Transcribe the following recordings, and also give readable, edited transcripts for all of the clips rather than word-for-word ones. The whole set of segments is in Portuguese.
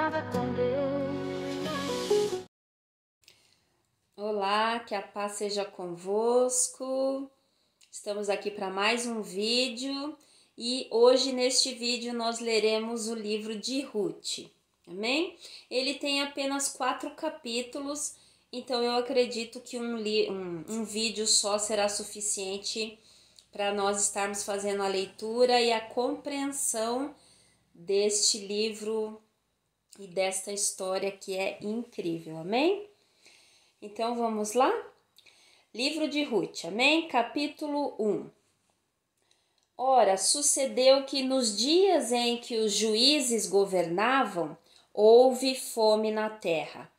Nada com Deus. Olá, que a paz seja convosco. Estamos aqui para mais um vídeo e hoje neste vídeo nós leremos o livro de Ruth, amém? Ele tem apenas 4 capítulos, então eu acredito que um vídeo só será suficiente para nós estarmos fazendo a leitura e a compreensão deste livro e desta história que é incrível, amém? Então vamos lá? Livro de Ruth, amém? Capítulo 1. Ora, sucedeu que nos dias em que os juízes governavam, houve fome na terra.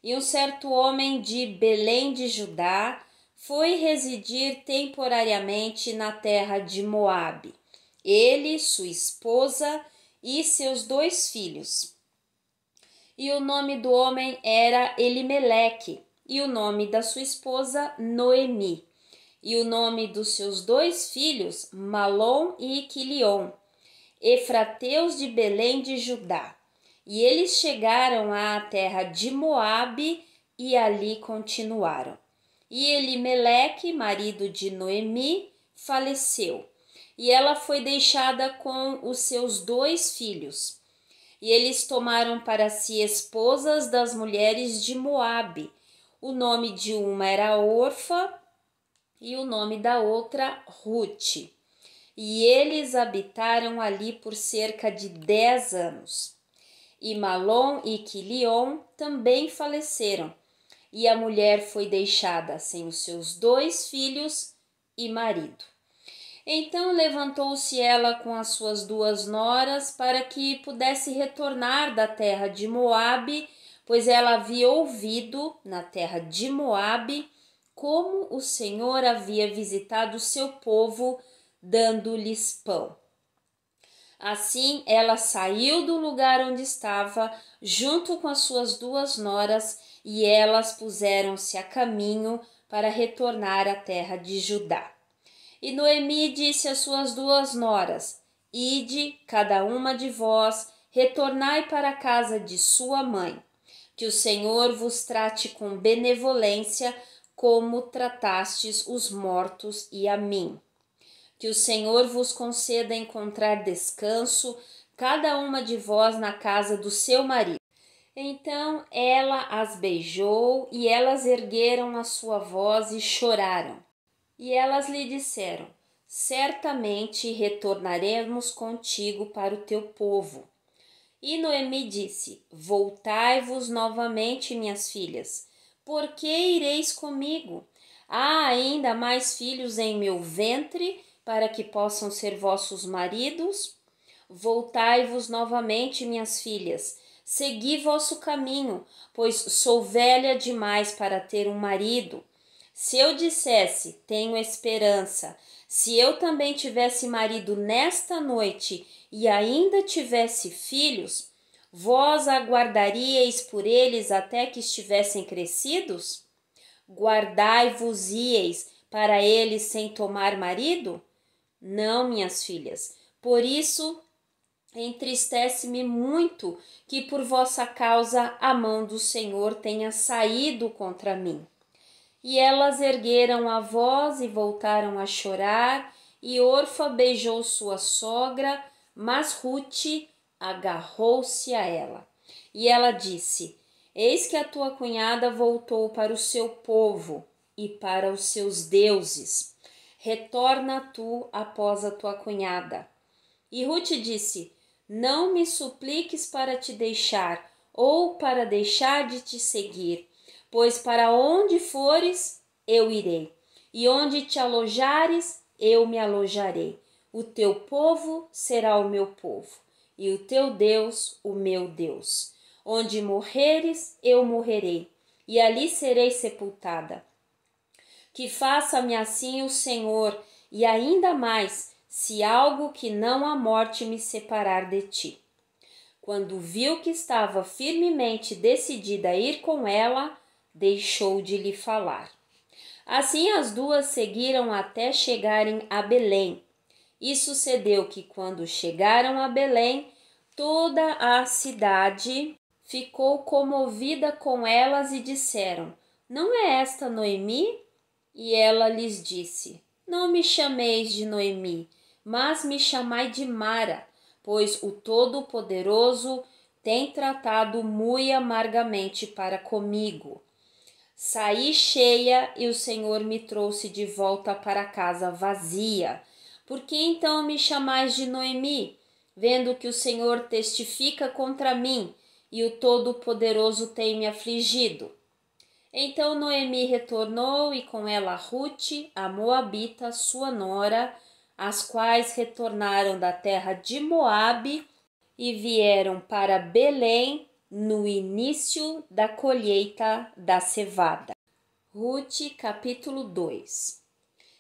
E um certo homem de Belém de Judá foi residir temporariamente na terra de Moabe. Ele, sua esposa e seus 2 filhos. E o nome do homem era Elimeleque, e o nome da sua esposa Noemi. E o nome dos seus 2 filhos, Malom e Quilion, efrateus de Belém de Judá. E eles chegaram à terra de Moabe e ali continuaram. E Elimeleque, marido de Noemi, faleceu, e ela foi deixada com os seus 2 filhos. E eles tomaram para si esposas das mulheres de Moabe. O nome de uma era Orfa e o nome da outra Ruth. E eles habitaram ali por cerca de 10 anos. E Malom e Quilion também faleceram, e a mulher foi deixada sem os seus 2 filhos e marido. Então levantou-se ela com as suas 2 noras para que pudesse retornar da terra de Moabe, pois ela havia ouvido na terra de Moabe como o Senhor havia visitado o seu povo, dando-lhes pão. Assim, ela saiu do lugar onde estava, junto com as suas 2 noras, e elas puseram-se a caminho para retornar à terra de Judá. E Noemi disse às suas 2 noras: Ide, cada uma de vós, retornai para a casa de sua mãe. Que o Senhor vos trate com benevolência, como tratastes os mortos e a mim. Que o Senhor vos conceda encontrar descanso, cada uma de vós na casa do seu marido. Então ela as beijou, e elas ergueram a sua voz e choraram. E elas lhe disseram: Certamente retornaremos contigo para o teu povo. E Noemi disse: Voltai-vos novamente, minhas filhas. Por que ireis comigo? Há ainda mais filhos em meu ventre, para que possam ser vossos maridos? Voltai-vos novamente, minhas filhas. Segui vosso caminho, pois sou velha demais para ter um marido. Se eu dissesse, tenho esperança, se eu também tivesse marido nesta noite e ainda tivesse filhos, vós aguardaríeis por eles até que estivessem crescidos? Guardai-vos-íeis para eles sem tomar marido? Não, minhas filhas, por isso entristece-me muito que por vossa causa a mão do Senhor tenha saído contra mim. E elas ergueram a voz e voltaram a chorar, e Orfa beijou sua sogra, mas Ruth agarrou-se a ela. E ela disse: Eis que a tua cunhada voltou para o seu povo e para os seus deuses. Retorna tu após a tua cunhada. E Ruth disse: Não me supliques para te deixar, ou para deixar de te seguir, pois para onde fores, eu irei, e onde te alojares, eu me alojarei. O teu povo será o meu povo, e o teu Deus, o meu Deus. Onde morreres, eu morrerei, e ali serei sepultada. Que faça-me assim o Senhor, e ainda mais, se algo que não a morte me separar de ti. Quando viu que estava firmemente decidida a ir com ela, deixou de lhe falar. Assim as 2 seguiram até chegarem a Belém. E sucedeu que, quando chegaram a Belém, toda a cidade ficou comovida com elas e disseram: Não é esta Noemi? E ela lhes disse: Não me chameis de Noemi, mas me chamai de Mara, pois o Todo-Poderoso tem tratado muito amargamente para comigo. Saí cheia e o Senhor me trouxe de volta para casa vazia. Por que então me chamais de Noemi, vendo que o Senhor testifica contra mim e o Todo-Poderoso tem me afligido? Então Noemi retornou e com ela Rute, a Moabita, sua nora, as quais retornaram da terra de Moabe e vieram para Belém no início da colheita da cevada. Rute, capítulo 2.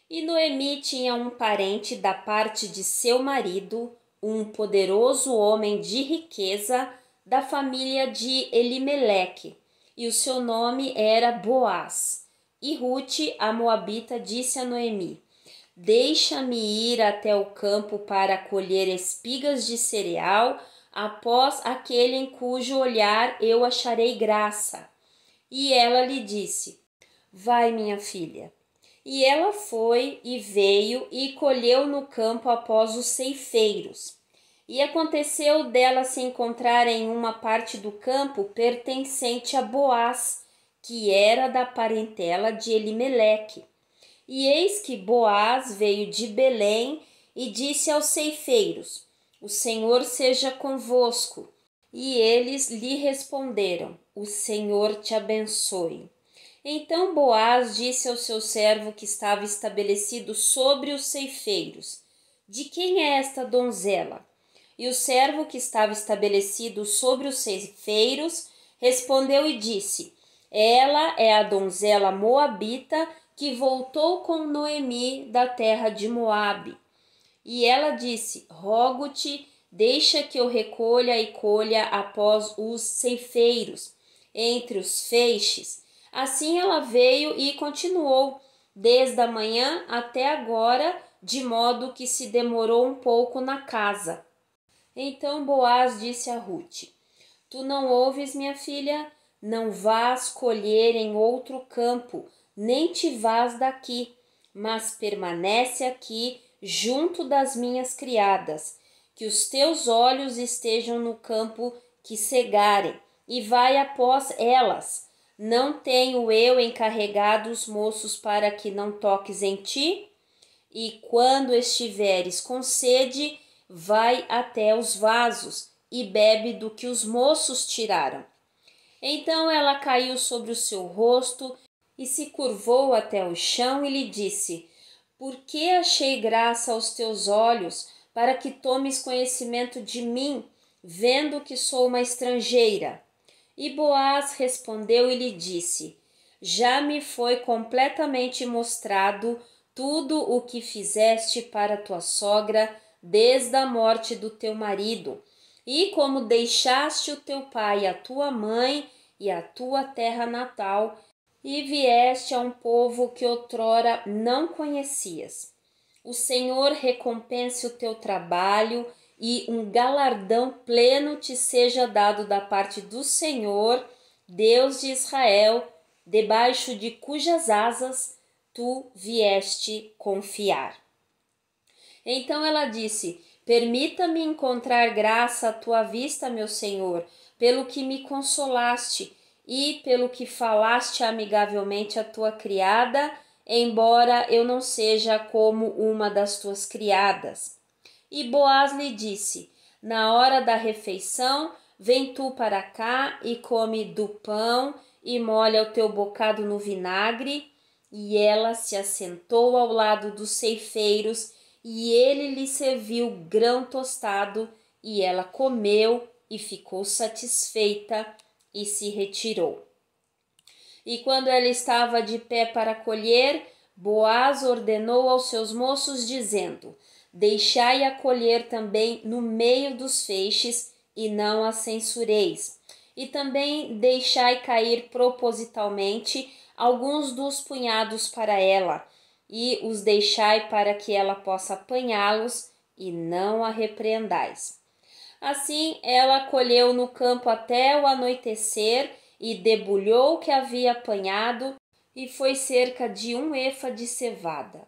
E Noemi tinha um parente da parte de seu marido, um poderoso homem de riqueza da família de Elimeleque, e o seu nome era Boaz. E Rute, a Moabita, disse a Noemi: Deixa-me ir até o campo para colher espigas de cereal, após aquele em cujo olhar eu acharei graça. E ela lhe disse: Vai, minha filha. E ela foi e veio e colheu no campo após os ceifeiros. E aconteceu dela se encontrar em uma parte do campo pertencente a Boaz, que era da parentela de Elimeleque. E eis que Boaz veio de Belém e disse aos ceifeiros: O Senhor seja convosco. E eles lhe responderam: O Senhor te abençoe. Então Boaz disse ao seu servo que estava estabelecido sobre os ceifeiros: De quem é esta donzela? E o servo que estava estabelecido sobre os ceifeiros respondeu e disse: Ela é a donzela moabita que voltou com Noemi da terra de Moabe. E ela disse: Rogo-te, deixa que eu recolha e colha após os ceifeiros, entre os feixes. Assim ela veio e continuou, desde a manhã até agora, de modo que se demorou um pouco na casa. Então Boaz disse a Rute: Tu não ouves, minha filha? Não vás colher em outro campo, nem te vás daqui, mas permanece aqui junto das minhas criadas, que os teus olhos estejam no campo que cegarem, e vai após elas. Não tenho eu encarregado os moços para que não toques em ti? E quando estiveres com sede, vai até os vasos e bebe do que os moços tiraram. Então ela caiu sobre o seu rosto e se curvou até o chão e lhe disse: Por que achei graça aos teus olhos, para que tomes conhecimento de mim, vendo que sou uma estrangeira? E Boaz respondeu e lhe disse: Já me foi completamente mostrado tudo o que fizeste para tua sogra desde a morte do teu marido, e como deixaste o teu pai e a tua mãe e a tua terra natal, e vieste a um povo que outrora não conhecias. O Senhor recompense o teu trabalho e um galardão pleno te seja dado da parte do Senhor, Deus de Israel, debaixo de cujas asas tu vieste confiar. Então ela disse: Permita-me encontrar graça à tua vista, meu Senhor, pelo que me consolaste e pelo que falaste amigavelmente à tua criada, embora eu não seja como uma das tuas criadas. E Boaz lhe disse: Na hora da refeição, vem tu para cá e come do pão e molha o teu bocado no vinagre. E ela se assentou ao lado dos ceifeiros, e ele lhe serviu grão tostado, e ela comeu e ficou satisfeita e se retirou. E quando ela estava de pé para colher, Boaz ordenou aos seus moços, dizendo: Deixai-a colher também no meio dos feixes, e não a censureis. E também deixai cair propositalmente alguns dos punhados para ela, e os deixai para que ela possa apanhá-los, e não a repreendais. Assim ela colheu no campo até o anoitecer e debulhou o que havia apanhado, e foi cerca de 1 efa de cevada.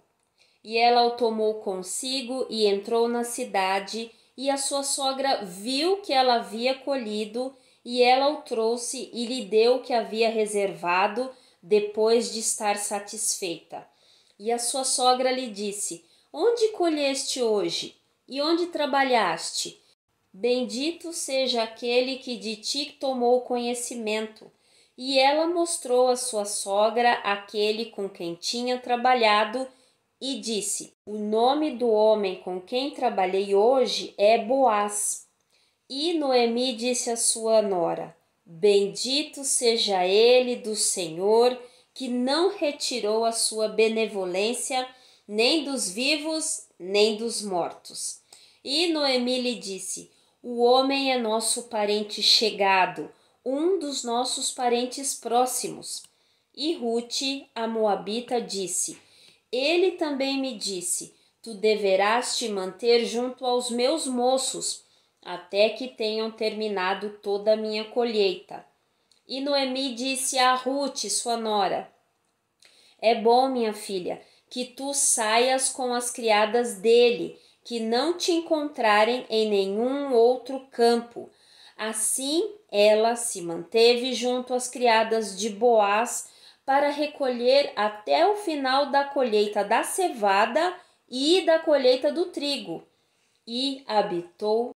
E ela o tomou consigo e entrou na cidade, e a sua sogra viu que ela havia colhido, e ela o trouxe e lhe deu o que havia reservado, depois de estar satisfeita. E a sua sogra lhe disse: Onde colheste hoje? E onde trabalhaste? Bendito seja aquele que de ti tomou conhecimento. E ela mostrou à sua sogra aquele com quem tinha trabalhado e disse: O nome do homem com quem trabalhei hoje é Boaz. E Noemi disse à sua nora: Bendito seja ele do Senhor, que não retirou a sua benevolência, nem dos vivos, nem dos mortos. E Noemi lhe disse: O homem é nosso parente chegado, um dos nossos parentes próximos. E Rute, a moabita, disse: Ele também me disse: Tu deverás te manter junto aos meus moços, até que tenham terminado toda a minha colheita. E Noemi disse a Rute, sua nora: É bom, minha filha, que tu saias com as criadas dele, que não te encontrarem em nenhum outro campo. Assim ela se manteve junto às criadas de Boaz para recolher até o final da colheita da cevada e da colheita do trigo, e habitou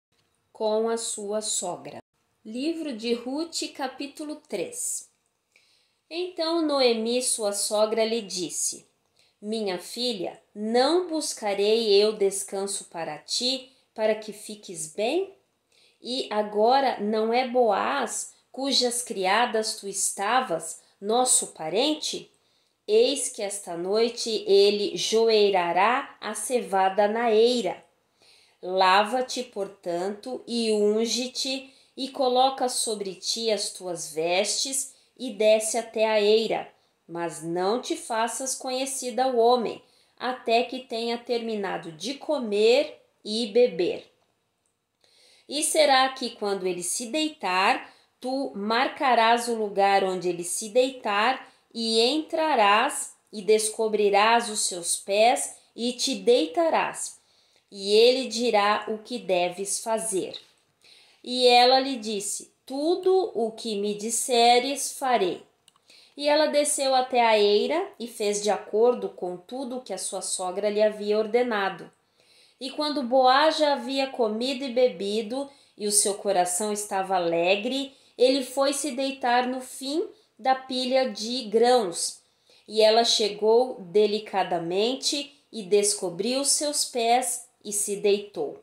com a sua sogra. Livro de Rute, capítulo 3. Então Noemi, sua sogra, lhe disse: Minha filha, não buscarei eu descanso para ti, para que fiques bem? E agora não é Boaz, cujas criadas tu estavas, nosso parente? Eis que esta noite ele joeirará a cevada na eira. Lava-te, portanto, e unge-te, e coloca sobre ti as tuas vestes, e desce até a eira, mas não te faças conhecida ao homem, até que tenha terminado de comer e beber. E será que quando ele se deitar, tu marcarás o lugar onde ele se deitar, e entrarás e descobrirás os seus pés, e te deitarás. E ele dirá o que deves fazer. E ela lhe disse: Tudo o que me disseres farei. E ela desceu até a eira e fez de acordo com tudo o que a sua sogra lhe havia ordenado. E quando Boaz já havia comido e bebido, e o seu coração estava alegre, ele foi se deitar no fim da pilha de grãos. E ela chegou delicadamente e descobriu seus pés e se deitou.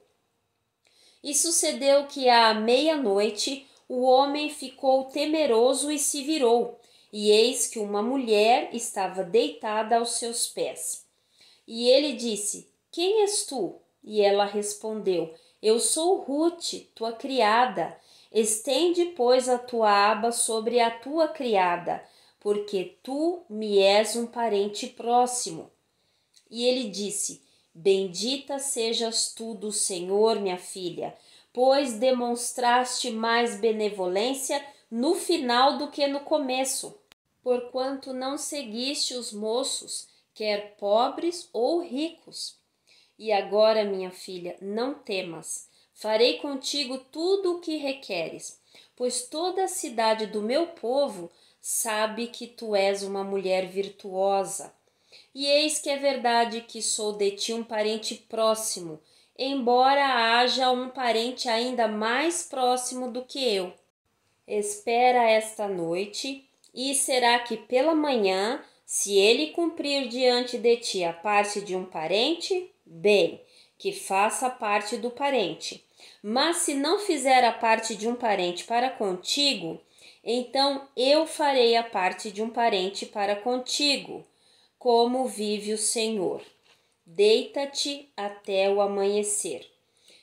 E sucedeu que à meia-noite o homem ficou temeroso e se virou, e eis que uma mulher estava deitada aos seus pés. E ele disse: Quem és tu? E ela respondeu: Eu sou Rute, tua criada. Estende, pois, a tua aba sobre a tua criada, porque tu me és um parente próximo. E ele disse: Bendita sejas tu do Senhor, minha filha, pois demonstraste mais benevolência no final do que no começo, porquanto não seguiste os moços, quer pobres ou ricos. E agora, minha filha, não temas, farei contigo tudo o que requeres, pois toda a cidade do meu povo sabe que tu és uma mulher virtuosa. E eis que é verdade que sou de ti um parente próximo, embora haja um parente ainda mais próximo do que eu. Espera esta noite, e será que pela manhã, se ele cumprir diante de ti a parte de um parente, bem, que faça parte do parente. Mas se não fizer a parte de um parente para contigo, então eu farei a parte de um parente para contigo, como vive o Senhor. Deita-te até o amanhecer.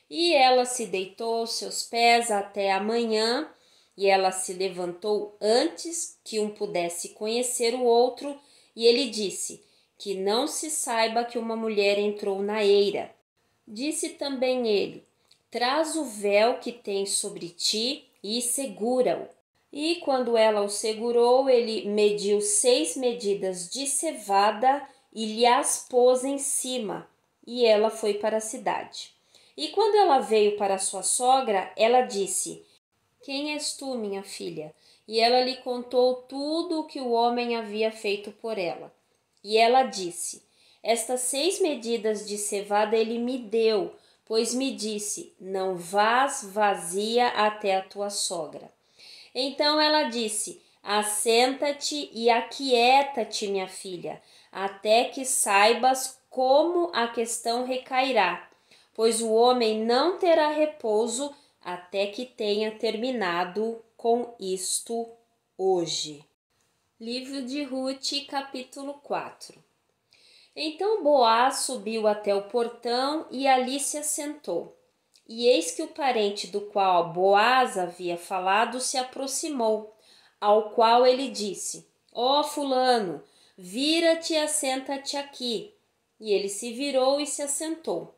E ela se deitou aos seus pés até a manhã, e ela se levantou antes que um pudesse conhecer o outro, e ele disse: Que não se saiba que uma mulher entrou na eira. Disse também ele: traz o véu que tens sobre ti e segura-o. E quando ela o segurou, ele mediu 6 medidas de cevada e lhe as pôs em cima, e ela foi para a cidade. E quando ela veio para sua sogra, ela disse: Quem és tu, minha filha? E ela lhe contou tudo o que o homem havia feito por ela. E ela disse: Estas 6 medidas de cevada ele me deu, pois me disse: Não vás vazia até a tua sogra. Então ela disse: Assenta-te e aquieta-te, minha filha, até que saibas como a questão recairá, pois o homem não terá repouso até que tenha terminado com isto hoje. Livro de Ruth, capítulo 4. Então Boaz subiu até o portão e ali se assentou. E eis que o parente do qual Boaz havia falado se aproximou, ao qual ele disse: Ó fulano, vira-te e assenta-te aqui. E ele se virou e se assentou.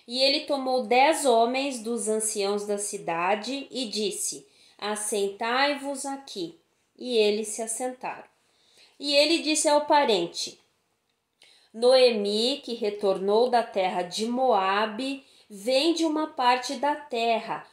E ele tomou 10 homens dos anciãos da cidade e disse: Assentai-vos aqui. E eles se assentaram. E ele disse ao parente: Noemi, que retornou da terra de Moabe, vem de uma parte da terra,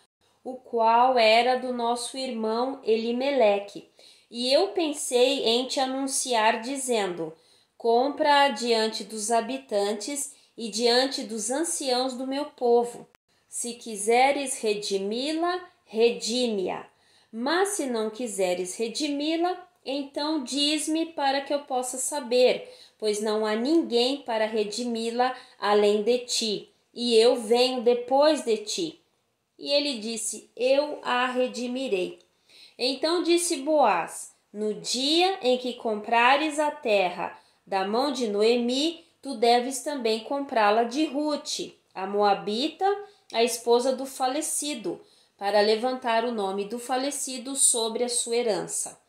o qual era do nosso irmão Elimeleque. E eu pensei em te anunciar, dizendo: Compra-a diante dos habitantes e diante dos anciãos do meu povo. Se quiseres redimi-la, redime-a. Mas se não quiseres redimi-la, então diz-me para que eu possa saber, pois não há ninguém para redimi-la além de ti, e eu venho depois de ti. E ele disse: Eu a redimirei. Então disse Boaz: No dia em que comprares a terra da mão de Noemi, tu deves também comprá-la de Rute, a moabita, a esposa do falecido, para levantar o nome do falecido sobre a sua herança.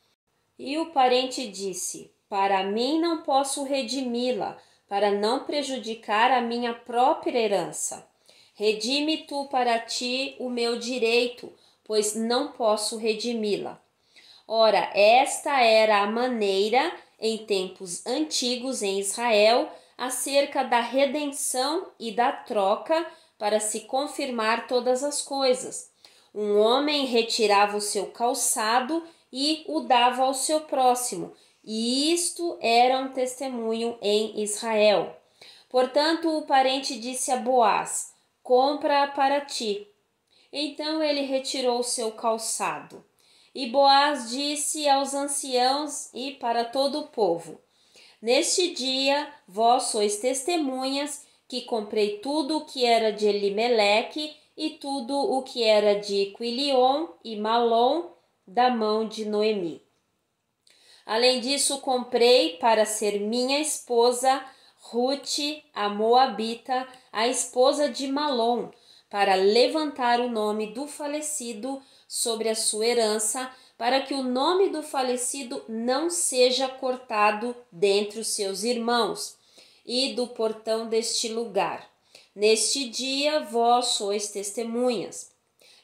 E o parente disse: Para mim não posso redimi-la, para não prejudicar a minha própria herança. Redime tu para ti o meu direito, pois não posso redimi-la. Ora, esta era a maneira, em tempos antigos em Israel, acerca da redenção e da troca, para se confirmar todas as coisas. Um homem retirava o seu calçado e o dava ao seu próximo, e isto era um testemunho em Israel. Portanto, o parente disse a Boaz: Compra-a para ti. Então ele retirou o seu calçado. E Boaz disse aos anciãos e para todo o povo: Neste dia vós sois testemunhas que comprei tudo o que era de Elimeleque e tudo o que era de Quilion e Malom da mão de Noemi. Além disso, comprei para ser minha esposa Rute, a moabita, a esposa de Malom, para levantar o nome do falecido sobre a sua herança, para que o nome do falecido não seja cortado dentre os seus irmãos, e do portão deste lugar. Neste dia vós sois testemunhas.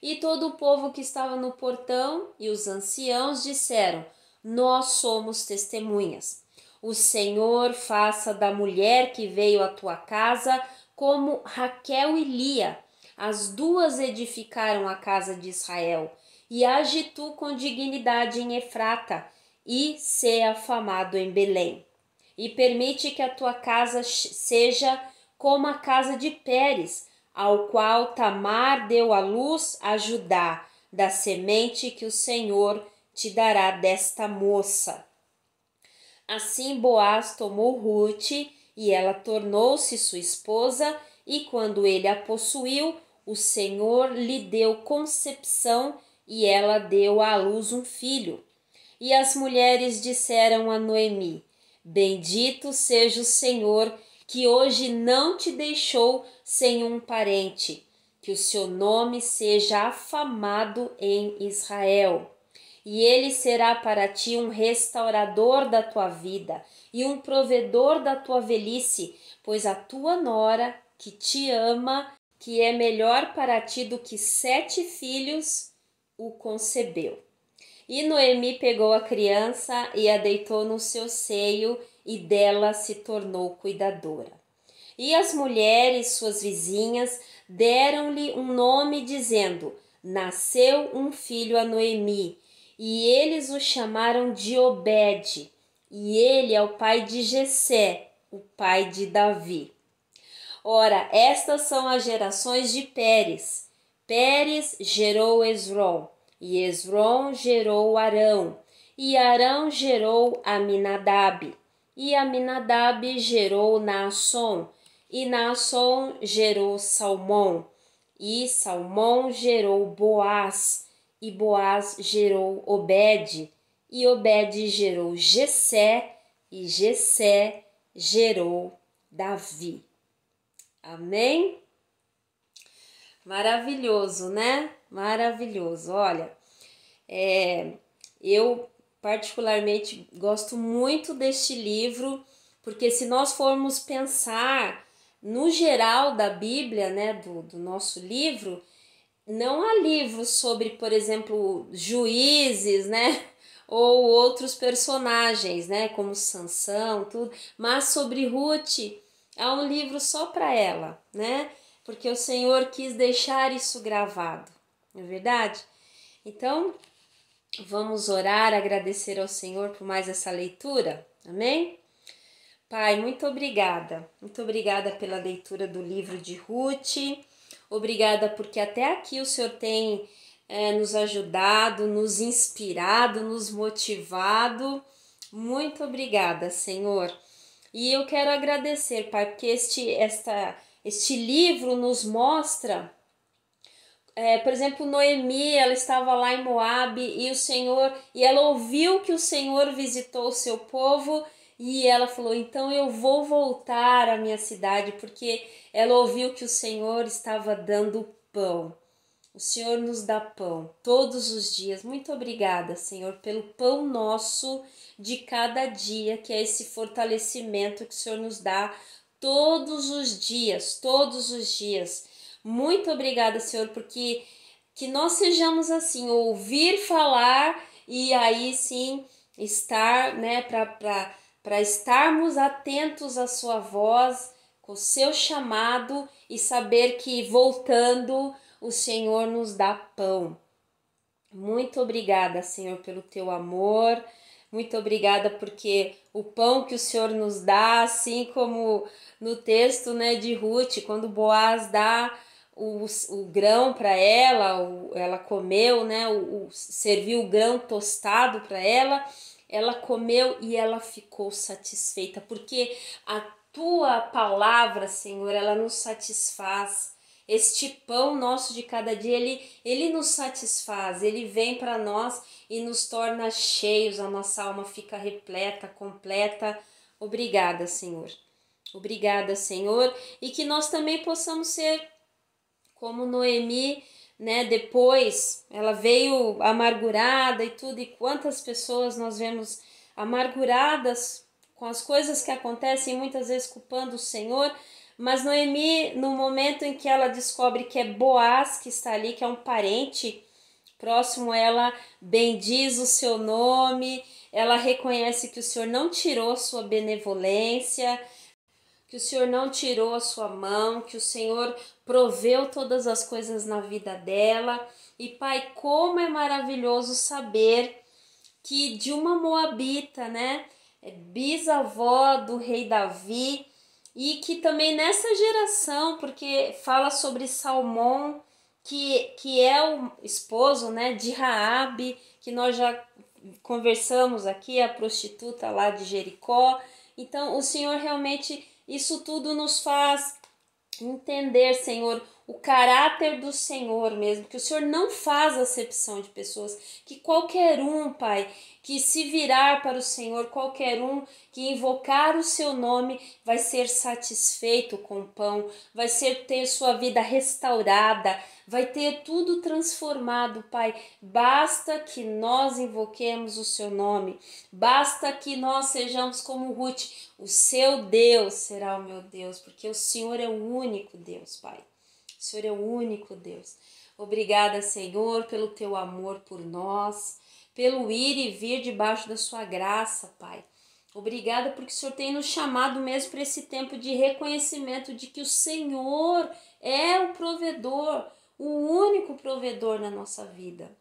E todo o povo que estava no portão e os anciãos disseram: Nós somos testemunhas. O Senhor faça da mulher que veio à tua casa como Raquel e Lia. As duas edificaram a casa de Israel. E age tu com dignidade em Efrata, e sê afamado em Belém. E permite que a tua casa seja como a casa de Pérez, ao qual Tamar deu à luz a Judá, da semente que o Senhor te dará desta moça. Assim Boaz tomou Rute, e ela tornou-se sua esposa, e quando ele a possuiu, o Senhor lhe deu concepção, e ela deu à luz um filho. E as mulheres disseram a Noemi: Bendito seja o Senhor, que hoje não te deixou sem um parente, que o seu nome seja afamado em Israel. E ele será para ti um restaurador da tua vida e um provedor da tua velhice, pois a tua nora, que te ama, que é melhor para ti do que 7 filhos, o concebeu. E Noemi pegou a criança e a deitou no seu seio, e dela se tornou cuidadora. E as mulheres, suas vizinhas, deram-lhe um nome, dizendo: nasceu um filho a Noemi. E eles o chamaram de Obede, e ele é o pai de Jessé, o pai de Davi. Ora, estas são as gerações de Pérez. Pérez gerou Esrom, e Esrom gerou Arão, e Arão gerou Aminadab, e Aminadab gerou Naasson, e Naasson gerou Salmão, e Salmão gerou Boaz, e Boaz gerou Obede, e Obede gerou Jessé, e Jessé gerou Davi. Amém? Maravilhoso, né? Maravilhoso. Olha, eu particularmente gosto muito deste livro, porque se nós formos pensar no geral da Bíblia, né, do nosso livro, não há livros sobre, por exemplo, juízes, né, ou outros personagens, né, como Sansão, tudo, mas sobre Ruth há um livro só para ela, né, porque o Senhor quis deixar isso gravado, não é verdade? Então, vamos orar, agradecer ao Senhor por mais essa leitura, amém? Pai, muito obrigada pela leitura do livro de Ruth, obrigada porque até aqui o Senhor tem nos ajudado, nos inspirado, nos motivado, muito obrigada, Senhor. E eu quero agradecer, Pai, porque este livro nos mostra, por exemplo, Noemi, ela estava lá em Moabe e ela ouviu que o Senhor visitou o seu povo e ela falou: então eu vou voltar à minha cidade, porque ela ouviu que o Senhor estava dando pão. O Senhor nos dá pão todos os dias. Muito obrigada, Senhor, pelo pão nosso de cada dia, que é esse fortalecimento que o Senhor nos dá todos os dias, todos os dias. Muito obrigada, Senhor, porque que nós sejamos assim, ouvir falar e aí sim estar, né, para estarmos atentos à sua voz, com o seu chamado e saber que voltando o Senhor nos dá pão. Muito obrigada, Senhor, pelo teu amor. Muito obrigada porque o pão que o Senhor nos dá, assim como no texto, né, de Ruth, quando Boaz dá o grão para ela, ela comeu, né, serviu o grão tostado para ela comeu e ela ficou satisfeita, porque a tua palavra, Senhor, ela nos satisfaz. Este pão nosso de cada dia, ele nos satisfaz, ele vem para nós e nos torna cheios, a nossa alma fica repleta, completa. Obrigada, Senhor. Obrigada, Senhor, e que nós também possamos ser como Noemi, né? Depois ela veio amargurada e tudo, e quantas pessoas nós vemos amarguradas com as coisas que acontecem, muitas vezes culpando o Senhor. Mas Noemi, no momento em que ela descobre que é Boaz que está ali, que é um parente próximo, ela bendiz o seu nome, ela reconhece que o Senhor não tirou a sua benevolência, que o Senhor não tirou a sua mão, que o Senhor proveu todas as coisas na vida dela. E Pai, como é maravilhoso saber que de uma moabita, né, bisavó do rei Davi, e que também nessa geração, porque fala sobre Salmão, que é o esposo, né, de Raabe, que nós já conversamos aqui, a prostituta lá de Jericó. Então o Senhor realmente, isso tudo nos faz entender, Senhor, o caráter do Senhor mesmo, que o Senhor não faz acepção de pessoas, que qualquer um, Pai, que se virar para o Senhor, qualquer um que invocar o seu nome, vai ser satisfeito com o pão, vai ter sua vida restaurada, vai ter tudo transformado, Pai. Basta que nós invoquemos o seu nome, basta que nós sejamos como Ruth, o seu Deus será o meu Deus, porque o Senhor é o único Deus, Pai. O Senhor é o único Deus. Obrigada, Senhor, pelo teu amor por nós, pelo ir e vir debaixo da sua graça, Pai. Obrigada porque o Senhor tem nos chamado mesmo para esse tempo de reconhecimento de que o Senhor é o provedor, o único provedor na nossa vida.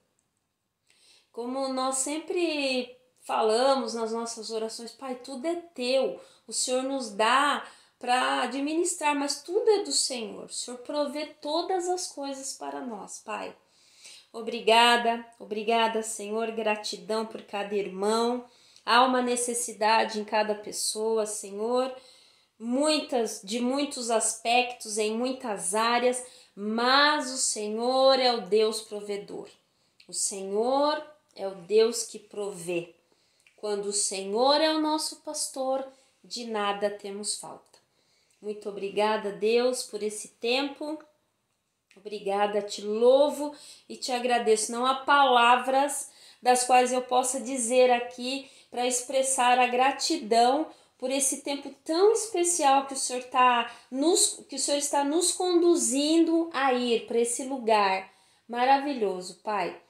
Como nós sempre falamos nas nossas orações, Pai, tudo é teu, o Senhor nos dá para administrar, mas tudo é do Senhor. O Senhor provê todas as coisas para nós, Pai. Obrigada, Senhor, gratidão por cada irmão. Há uma necessidade em cada pessoa, Senhor, de muitos aspectos, em muitas áreas, mas o Senhor é o Deus provedor. O Senhor é o Deus que provê. Quando o Senhor é o nosso pastor, de nada temos falta. Muito obrigada, Deus, por esse tempo. Obrigada, te louvo e te agradeço. Não há palavras das quais eu possa dizer aqui para expressar a gratidão por esse tempo tão especial que o Senhor está nos conduzindo a ir para esse lugar maravilhoso, Pai.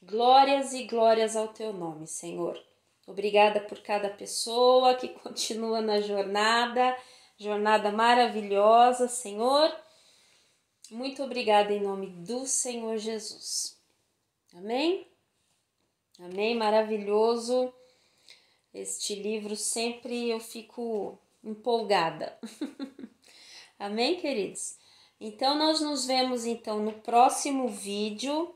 Glórias e glórias ao teu nome, Senhor. Obrigada por cada pessoa que continua na jornada maravilhosa, Senhor. Muito obrigada em nome do Senhor Jesus. Amém? Amém, maravilhoso. Este livro sempre eu fico empolgada. Amém, queridos? Então, nós nos vemos então no próximo vídeo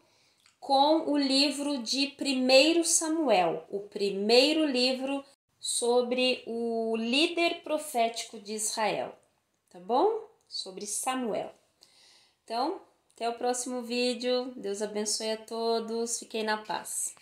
com o livro de 1 Samuel, o primeiro livro sobre o líder profético de Israel, tá bom? Sobre Samuel. Então, até o próximo vídeo. Deus abençoe a todos. Fiquem na paz.